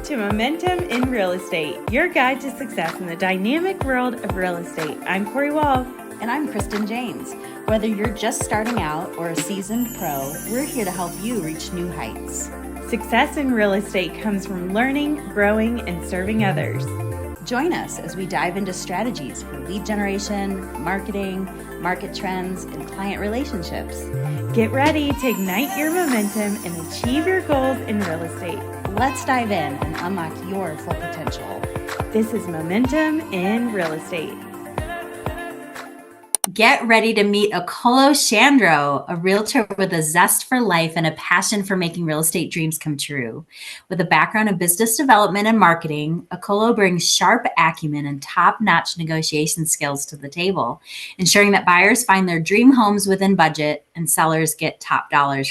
to Momentum in Real Estate, your guide to success in the dynamic world of real estate. I'm Corey Wall. And I'm Kristen James. Whether you're just starting out or a seasoned pro, we're here to help you reach new heights. Success in real estate comes from learning, growing, and serving others. Join us as we dive into strategies for lead generation, marketing, market trends, and client relationships. Get ready to ignite your momentum and achieve your goals in real estate. Let's dive in and unlock your full potential. This is Momentum in Real Estate. Get ready to meet Okolo Shandrow, a realtor with a zest for life and a passion for making real estate dreams come true. With a background in business development and marketing, Okolo brings sharp acumen and top-notch negotiation skills to the table, ensuring that buyers find their dream homes within budget and sellers get top dollar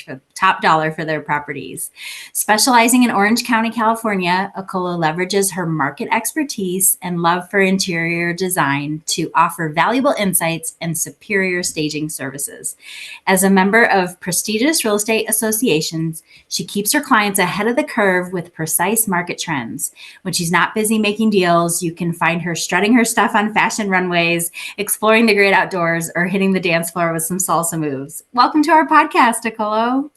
for their properties. Specializing in Orange County, California, Okolo leverages her market expertise and love for interior design to offer valuable insights and superior staging services. As a member of prestigious real estate associations, she keeps her clients ahead of the curve with precise market trends. When she's not busy making deals, you can find her strutting her stuff on fashion runways, exploring the great outdoors, or hitting the dance floor with some salsa moves. Welcome to our podcast, Okolo.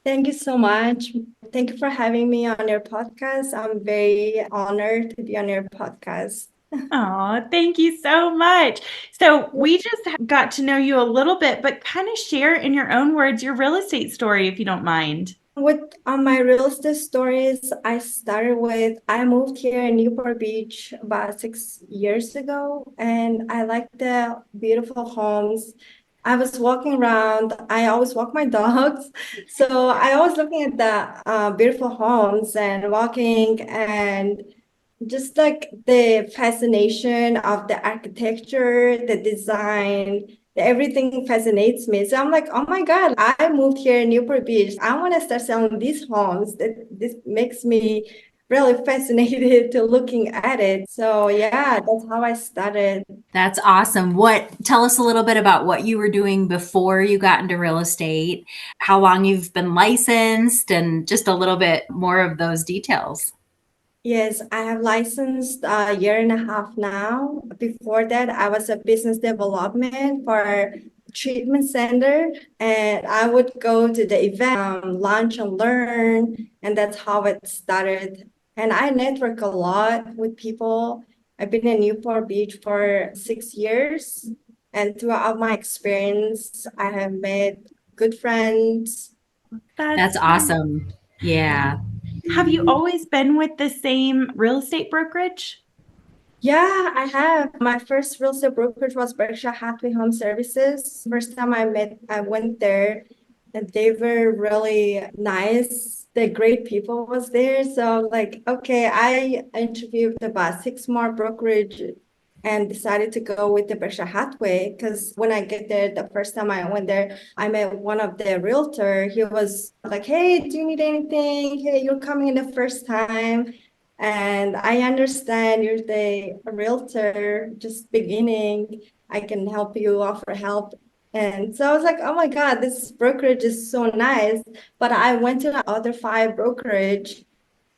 Thank you so much. Thank you for having me on your podcast. I'm very honored to be on your podcast. Oh, thank you so much. So we just got to know you a little bit, but kind of share in your own words your real estate story, if you don't mind. With my real estate stories, I moved here in Newport Beach about 6 years ago, and I like the beautiful homes. I was walking around. I always walk my dogs. So I was looking at the beautiful homes and walking and just like the fascination of the architecture, the design, everything fascinates me. So I'm like, oh my God, I moved here in Newport Beach. I want to start selling these homes. This makes me really fascinated to looking at it. So yeah, that's how I started. That's awesome. Tell us a little bit about what you were doing before you got into real estate, how long you've been licensed, and just a little bit more of those details. Yes, I have licensed a year and a half now. Before that, I was a business development for treatment center, and I would go to the event, lunch and learn, and that's how it started. And I network a lot with people. I've been in Newport Beach for 6 years, and throughout my experience, I have made good friends. That's awesome. Yeah. Have you always been with the same real estate brokerage? Yeah, I have. My first real estate brokerage was Berkshire Hathaway Home Services. First time I went there, and they were really nice. The great people was there. So like, okay, I interviewed about 6 more brokerage and decided to go with the Berkshire Hathaway because when I get there, the first time I went there, I met one of the realtor. He was like, hey, do you need anything? Hey, you're coming in the first time. And I understand you're the realtor just beginning. I can help you, offer help. And so I was like, oh my God, this brokerage is so nice. But I went to the other 5 brokerage.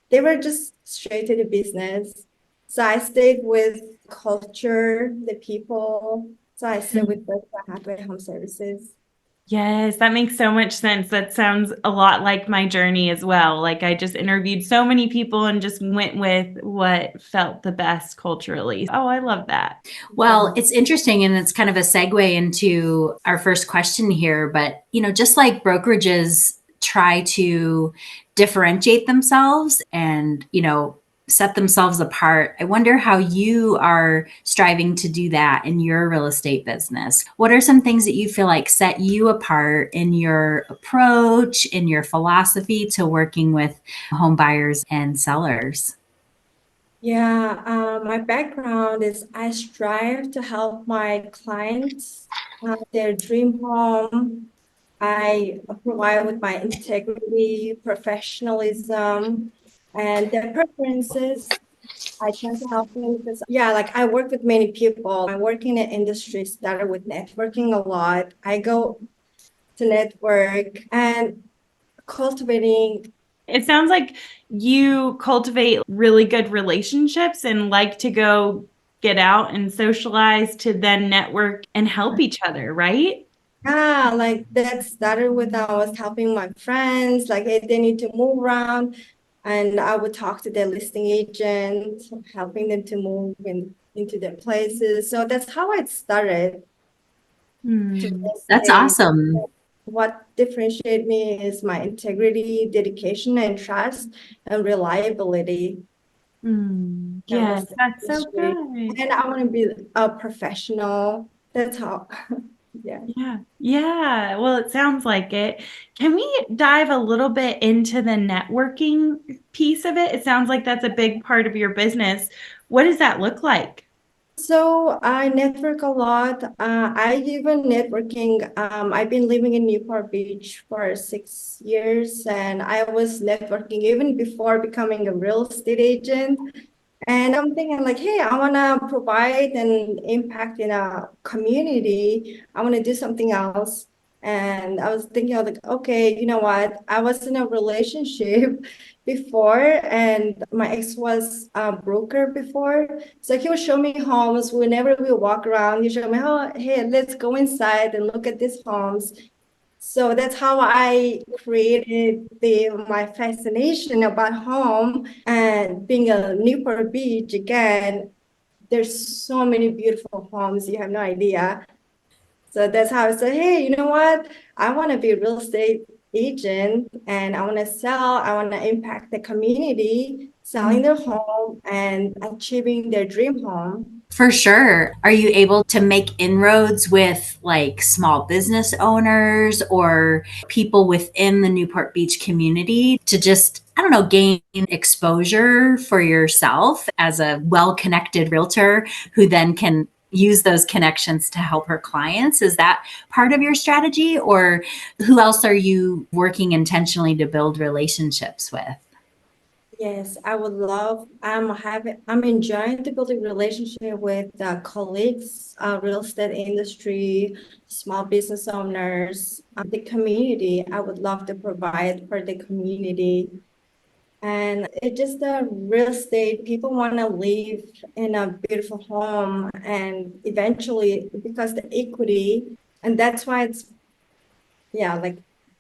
They were just straight to the business. So I stayed with culture, the people. So I stayed with Berkshire Hathaway Home Services. Yes, that makes so much sense. That sounds a lot like my journey as well. Like I just interviewed so many people and just went with what felt the best culturally. Oh, I love that. Well, it's interesting, and it's kind of a segue into our first question here. But, just like brokerages try to differentiate themselves and, set themselves apart, I wonder how you are striving to do that in your real estate business. What are some things that you feel like set you apart in your approach, in your philosophy to working with home buyers and sellers? Yeah, my background is I strive to help my clients their dream home. I provide with my integrity, professionalism, and their preferences. I try to help them because, yeah, like I work with many people. I work in an industry started with networking a lot. I go to network and cultivating It sounds like you cultivate really good relationships and like to go get out and socialize to then network and help each other, right? Yeah, like that started with I was helping my friends, like hey, they need to move around, and I would talk to their listing agent, helping them to move into their places. So that's how it started to Hmm. real That's estate. awesome. What differentiates me is my integrity, dedication, and trust, and reliability. Hmm. That Yes, was the that's so industry. good. And I want to be a professional. That's how, yeah. Yeah. Yeah. Well, it sounds like it. Can we dive a little bit into the networking piece of it? It sounds like that's a big part of your business. What does that look like? So I network a lot. I even networking. I've been living in Newport Beach for 6 years, and I was networking even before becoming a real estate agent. And I'm thinking like, hey, I want to provide an impact in a community. I want to do something else. And I was thinking, like, okay, you know what? I was in a relationship before, and my ex was a broker before. So he would show me homes whenever we walk around. He showed me, oh, hey, let's go inside and look at these homes. So that's how I created my fascination about home and being a Newport Beach again. There's so many beautiful homes, you have no idea. So that's how I said, hey, you know what? I want to be a real estate agent and I want to sell, I want to impact the community, selling their home and achieving their dream home. For sure. Are you able to make inroads with like small business owners or people within the Newport Beach community to just, I don't know, gain exposure for yourself as a well connected realtor who then can use those connections to help her clients? Is that part of your strategy, or who else are you working intentionally to build relationships with? Yes, I would love. I'm enjoying to build a relationship with colleagues, real estate industry, small business owners, the community. I would love to provide for the community. And it just real estate, people want to live in a beautiful home and eventually because the equity, and that's why it's yeah, like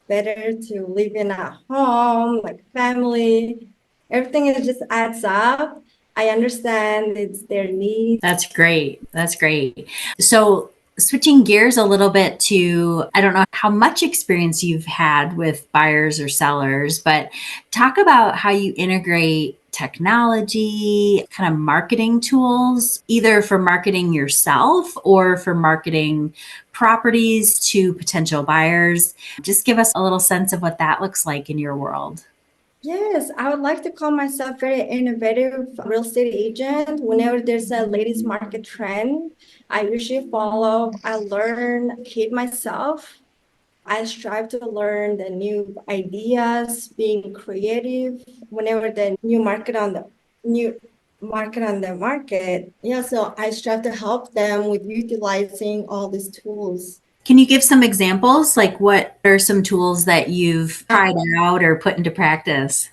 better to live in a home, like family. Everything is just adds up. I understand it's their needs. That's great. That's great. So, switching gears a little bit to, I don't know how much experience you've had with buyers or sellers, but talk about how you integrate technology, kind of marketing tools, either for marketing yourself or for marketing properties to potential buyers. Just give us a little sense of what that looks like in your world. Yes, I would like to call myself very innovative real estate agent. Whenever there's a latest market trend, I usually follow, I learn, keep myself. I strive to learn the new ideas, being creative whenever the new market. Yeah, so I strive to help them with utilizing all these tools. Can you give some examples? Like, what are some tools that you've tried out or put into practice?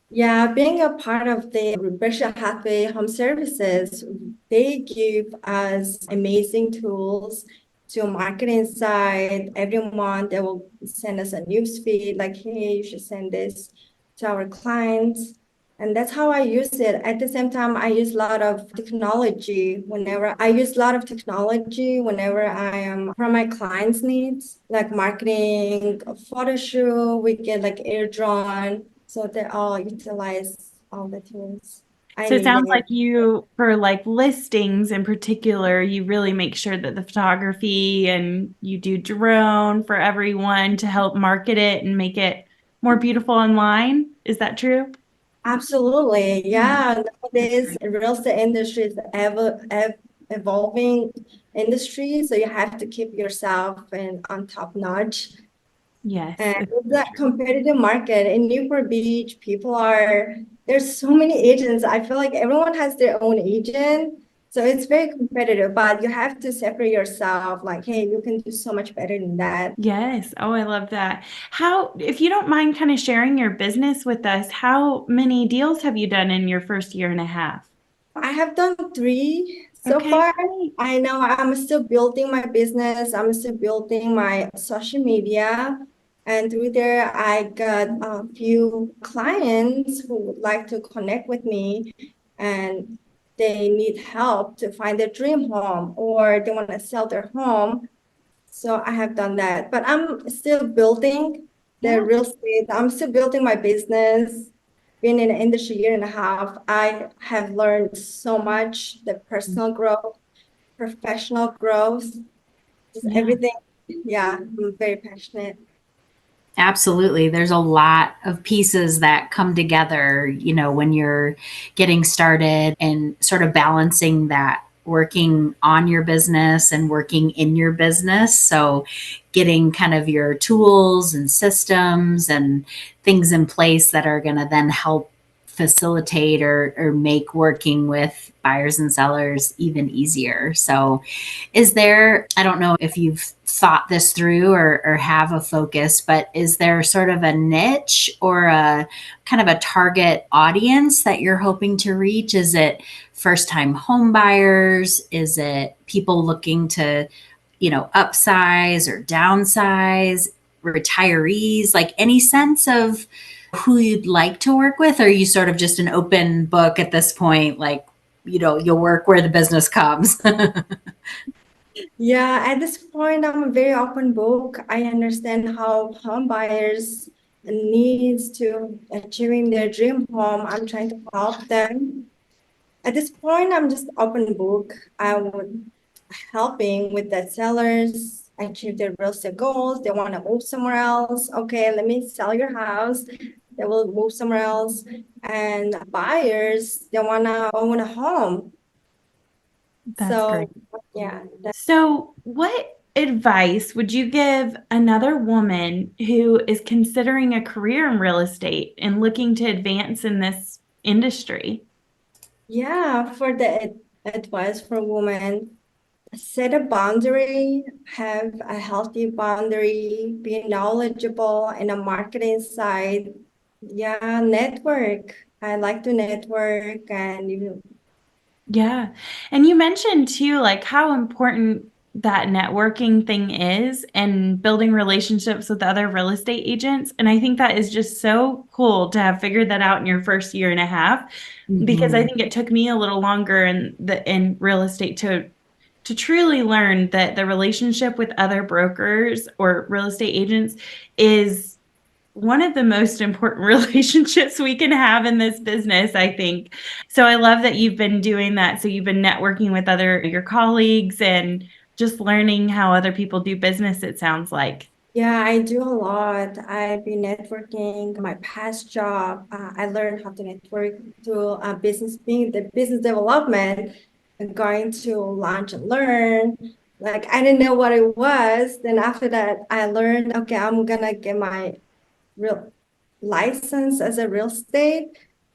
Yeah, being a part of the Berkshire Hathaway Home Services, they give us amazing tools to market inside. Every month, they will send us a news feed like, hey, you should send this to our clients. And that's how I use it. At the same time, I use a lot of technology whenever I am for my clients' needs, like marketing, photo shoot, we get like air drawn. So they all utilize all the tools I So it sounds needed. like you, for like listings in particular, you really make sure that the photography and you do drone for everyone to help market it and make it more beautiful online. Is that true? Absolutely. Hmm. Yeah. That's Nowadays, great. real estate industry is evolving industry. So you have to keep yourself and on top notch. Yes, And it's with so that competitive market in Newport Beach, there's so many agents. I feel like everyone has their own agent. So it's very competitive, but you have to separate yourself like, hey, you can do so much better than that. Yes. Oh, I love that. How, if you don't mind kind of sharing your business with us, how many deals have you done in your first year and a half? I have done 3 so Okay, far. great. I know I'm still building my business. I'm still building my social media. And through there, I got a few clients who would like to connect with me and they need help to find their dream home or they want to sell their home. So I have done that, but I'm still building the Yeah, real estate. I'm still building my business. Been in the industry 1.5 years. I have learned so much, the personal growth, professional growth, just yeah. everything. Yeah, I'm very passionate. Absolutely. There's a lot of pieces that come together, when you're getting started and sort of balancing that working on your business and working in your business. So, getting kind of your tools and systems and things in place that are going to then help facilitate or make working with buyers and sellers even easier. So, is there, I don't know if you've thought this through or have a focus, but is there sort of a niche or a kind of a target audience that you're hoping to reach? Is it first time home buyers? Is it people looking to, upsize or downsize, retirees? Like any sense of who you'd like to work with? Or are you sort of just an open book at this point? Like, you'll work where the business comes. Yeah, at this point, I'm a very open book. I understand how home buyers needs to achieving their dream home. I'm trying to help them. At this point, I'm just open book. I would helping with the sellers achieve their real estate goals. They want to move somewhere else. Okay, let me sell your house. They will move somewhere else. And buyers, they want to own a home. That's great. So yeah, So, what advice would you give another woman who is considering a career in real estate and looking to advance in this industry? yeah, for the advice for women, set a boundary, have a healthy boundary, be knowledgeable in a marketing side. Yeah, network. I like to network and you Yeah. And you mentioned too, like how important that networking thing is and building relationships with other real estate agents. And I think that is just so cool to have figured that out in your first year and a half, because I Mhm. think it took me a little longer in real estate to truly learn that the relationship with other brokers or real estate agents is one of the most important relationships we can have in this business, I think. So I love that you've been doing that. So you've been networking with your colleagues and just learning how other people do business, it sounds like. Yeah, I do a lot. I've been networking. My past job, I learned how to network through business, being the business development and going to launch and learn. Like I didn't know what it was. Then after that, I learned, okay, I'm gonna get my real license as a real estate.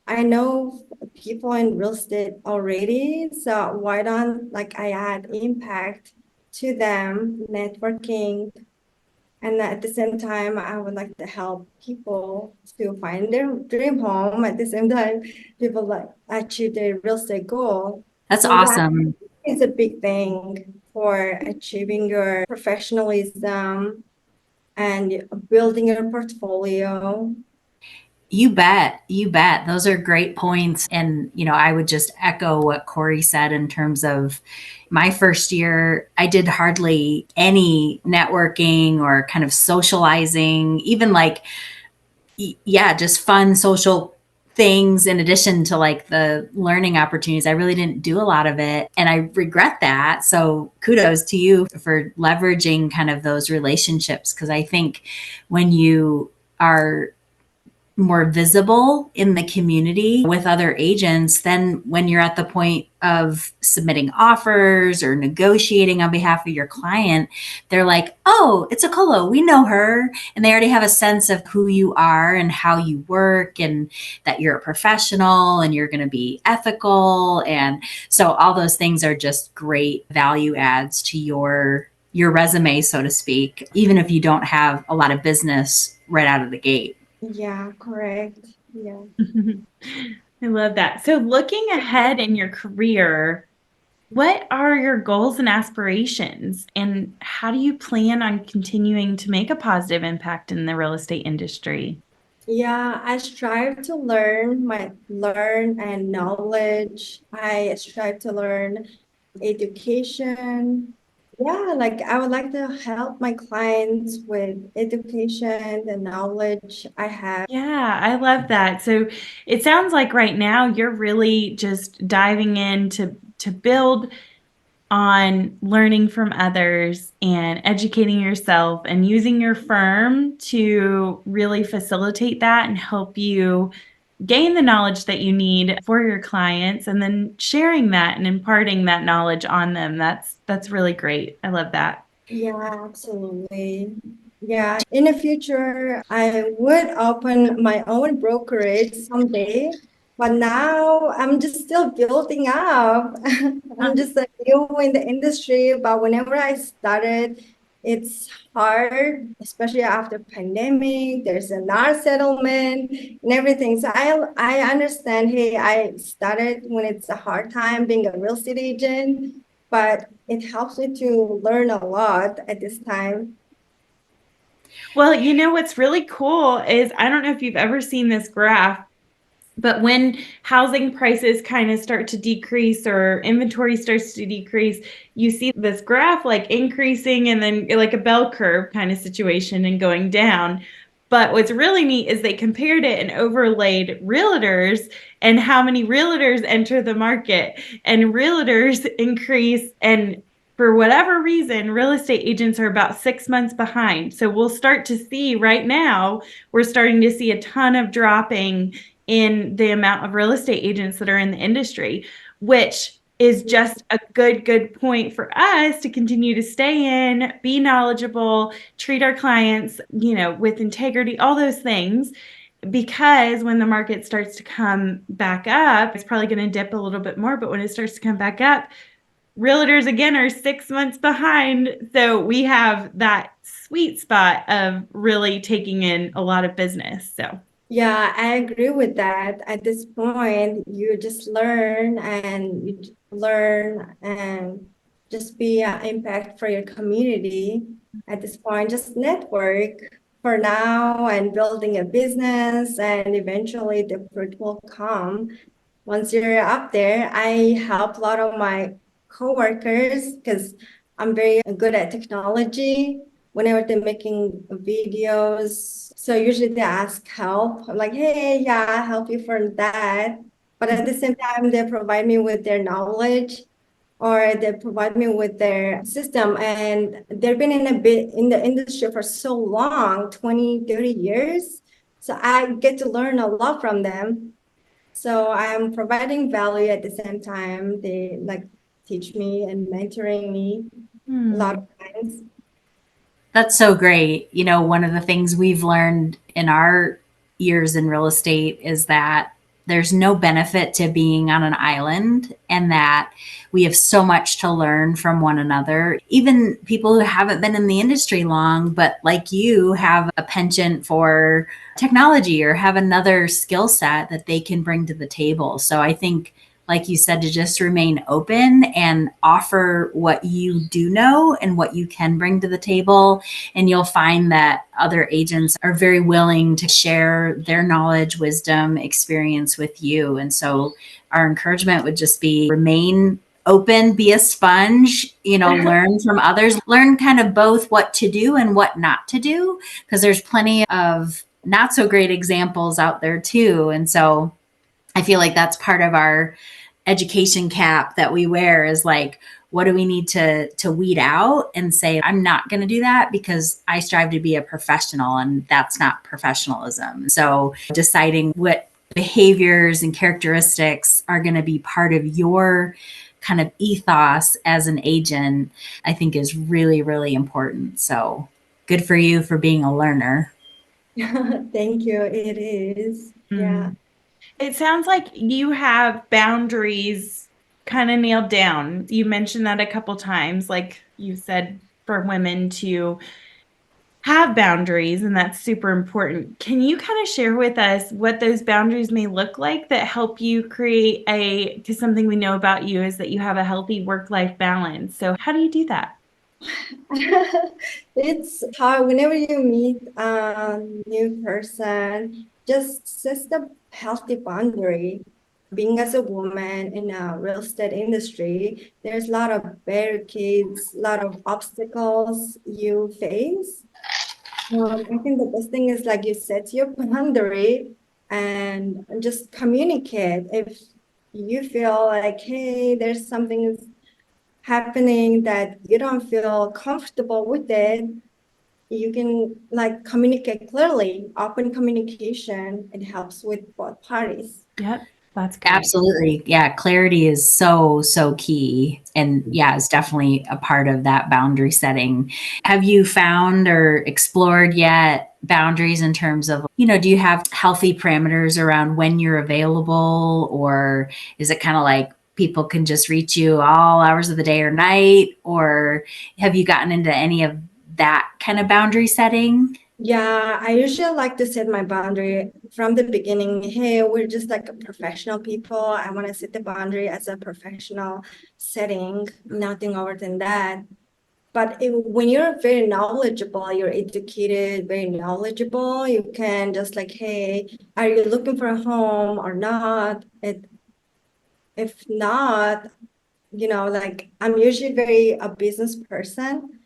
I know people in real estate already, so why don't like I add impact to them, networking and at the same time, I would like to help people to find their dream home. At the same time, people like achieve their real estate goal. That's So that awesome. is a big thing for achieving your professionalism and building your portfolio. You bet. You bet. Those are great points. And, I would just echo what Corey said in terms of my first year. I did hardly any networking or kind of socializing, even like, yeah, just fun social things in addition to like the learning opportunities. I really didn't do a lot of it. And I regret that. So kudos to you for leveraging kind of those relationships. Cause I think when you are more visible in the community with other agents, then when you're at the point of submitting offers or negotiating on behalf of your client, they're like, oh, it's Okolo, we know her. And they already have a sense of who you are and how you work, and that you're a professional and you're going to be ethical. And so all those things are just great value adds to your resume, so to speak, even if you don't have a lot of business right out of the gate. Yeah, correct. Yeah. I love that. So looking ahead in your career, what are your goals and aspirations, and how do you plan on continuing to make a positive impact in the real estate industry? Yeah, I strive to learn and knowledge. I strive to learn education. Yeah, like I would like to help my clients with education, the knowledge I have. Yeah, I love that. So it sounds like right now you're really just diving in to build on learning from others and educating yourself and using your firm to really facilitate that and help you gain the knowledge that you need for your clients, and then sharing that and imparting that knowledge on them. That's really great. I love that. Yeah, absolutely. Yeah, in the future, I would open my own brokerage someday, but now I'm just still building up. I'm just new in the industry, but whenever I started, it's hard, especially after pandemic. There's a lot of settlement and everything. So I understand, hey, I started when it's a hard time being a real estate agent, but it helps me to learn a lot at this time. Well, you know what's really cool is, I don't know if you've ever seen this graph, but when housing prices kind of start to decrease or inventory starts to decrease, you see this graph like increasing and then like a bell curve kind of situation and going down. But what's really neat is they compared it and overlaid realtors and how many realtors enter the market, and realtors increase. And for whatever reason, real estate agents are about 6 months behind. So we'll start to see right now, we're starting to see a ton of dropping in the amount of real estate agents that are in the industry, which is just a good point for us to continue to stay in, be knowledgeable, treat our clients, with integrity, all those things. Because when the market starts to come back up, it's probably going to dip a little bit more, but when it starts to come back up, realtors again are 6 months behind. So we have that sweet spot of really taking in a lot of business. So Yeah, I agree with that. At this point, you just learn and just be an impact for your community. At this point, just network for now and building a business, and eventually the fruit will come. Once you're up there, I help a lot of my coworkers because I'm very good at technology. Whenever they're making videos, so usually they ask help. I'm like, hey, yeah, I'll help you for that. But at the same time, they provide me with their knowledge, or they provide me with their system. And they've been in the industry for so long, 20, 30 years. So I get to learn a lot from them. So I'm providing value at the same time. They like teach me and mentoring me a lot of times. That's so great. One of the things we've learned in our years in real estate is that there's no benefit to being on an island, and that we have so much to learn from one another. Even people who haven't been in the industry long, but like you have a penchant for technology or have another skill set that they can bring to the table. So I think, like you said, to just remain open and offer what you do know and what you can bring to the table. And you'll find that other agents are very willing to share their knowledge, wisdom, experience with you. And so our encouragement would just be remain open, be a sponge, learn from others, learn kind of both what to do and what not to do, because there's plenty of not so great examples out there too. And so I feel like that's part of our education cap that we wear, is like, what do we need to weed out and say, I'm not going to do that because I strive to be a professional, and that's not professionalism. So deciding what behaviors and characteristics are going to be part of your kind of ethos as an agent, I think is really, really important. So good for you for being a learner. Thank you. It is. Yeah. It sounds like you have boundaries kind of nailed down. You mentioned that a couple times, like you said, for women to have boundaries, and that's super important. Can you kind of share with us what those boundaries may look like that help you create because something we know about you is that you have a healthy work-life balance. So how do you do that? It's hard whenever you meet a new person, just set a healthy boundary. Being as a woman in a real estate industry, there's a lot of barricades, a lot of obstacles you face. I think the best thing is like you set your boundary and just communicate. If you feel like, hey, there's something happening that you don't feel comfortable with it, you can like communicate clearly. Open communication, it helps with both parties. Yep, that's great. Absolutely. Yeah. Clarity is so, so key. And yeah, it's definitely a part of that boundary setting. Have you found or explored yet boundaries in terms of, do you have healthy parameters around when you're available, or is it kind of like people can just reach you all hours of the day or night? Or have you gotten into any of that kind of boundary setting? Yeah, I usually like to set my boundary from the beginning. Hey, we're just like a professional people. I want to set the boundary as a professional setting, nothing over than that. But when you're very knowledgeable, you're educated, very knowledgeable, you can just like, hey, are you looking for a home or not? If not, like I'm usually very a business person.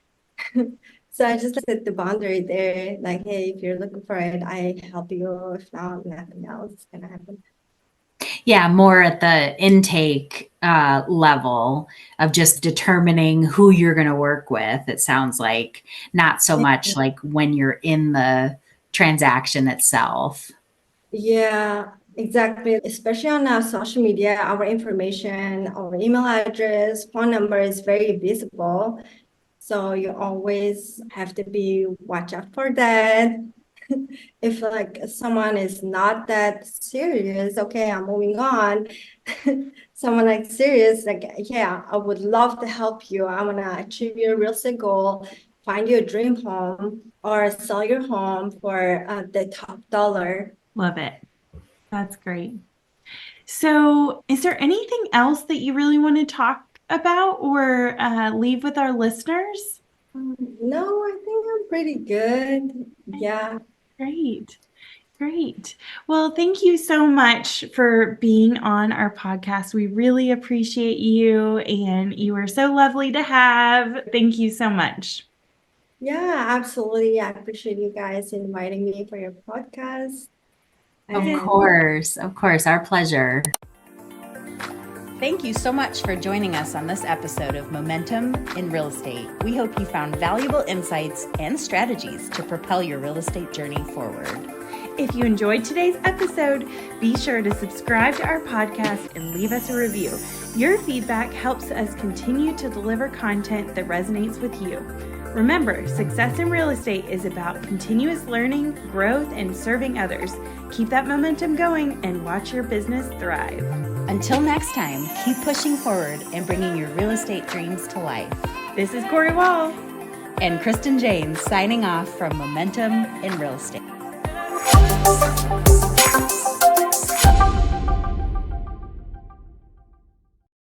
So I just set the boundary there, like, hey, if you're looking for it, I help you. If not, nothing else is gonna happen. Yeah, more at the intake level of just determining who you're going to work with. It sounds like not so much like when you're in the transaction itself. Yeah, exactly. Especially on our social media, our information, our email address, phone number is very visible. So you always have to watch out for that. If like someone is not that serious, okay, I'm moving on. Someone like serious, like, yeah, I would love to help you. I want to achieve your real estate goal, find your dream home, or sell your home for the top dollar. Love it. That's great. So is there anything else that you really want to talk about or leave with our listeners? No, I think I'm pretty good. Yeah. Great. Great. Well, thank you so much for being on our podcast. We really appreciate you, and you were so lovely to have. Thank you so much. Yeah, absolutely. I appreciate you guys inviting me for your podcast. Of course, our pleasure. Thank you so much for joining us on this episode of Momentum in Real Estate. We hope you found valuable insights and strategies to propel your real estate journey forward. If you enjoyed today's episode, be sure to subscribe to our podcast and leave us a review. Your feedback helps us continue to deliver content that resonates with you. Remember, success in real estate is about continuous learning, growth, and serving others. Keep that momentum going and watch your business thrive. Until next time, keep pushing forward and bringing your real estate dreams to life. This is Corey Wall and Kristen James signing off from Momentum in Real Estate.